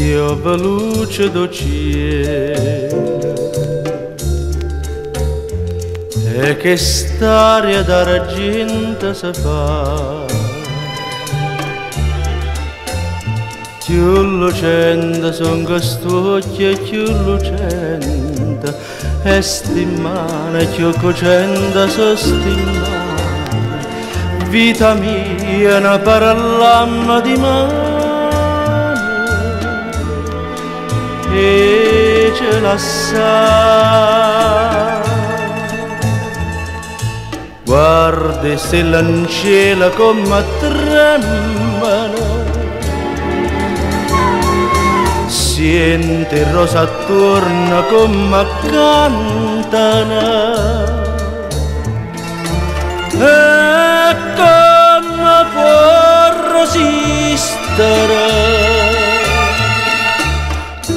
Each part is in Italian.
piove luce do cielo e che st'aria d'argento si fa più lucente son quest'occhio più lucente e stimane più cocente so stimane vita mia una parlamma di mano e ce la sa guardi stella in cielo come tremano senti rosa attorno come cantano e come può resistere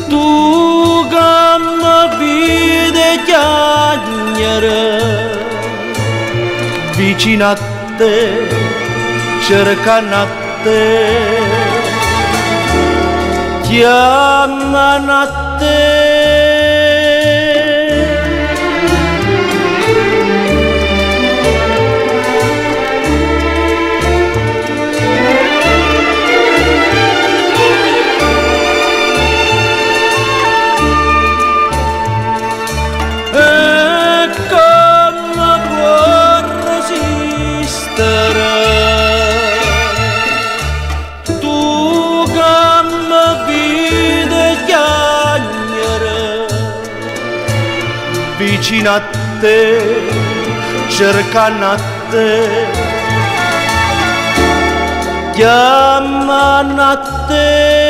tu che mi vedi chiagnere vicino a te cercano a te chiamano a te. E come può resistere vicino a te, cercano a te, chiamano a te.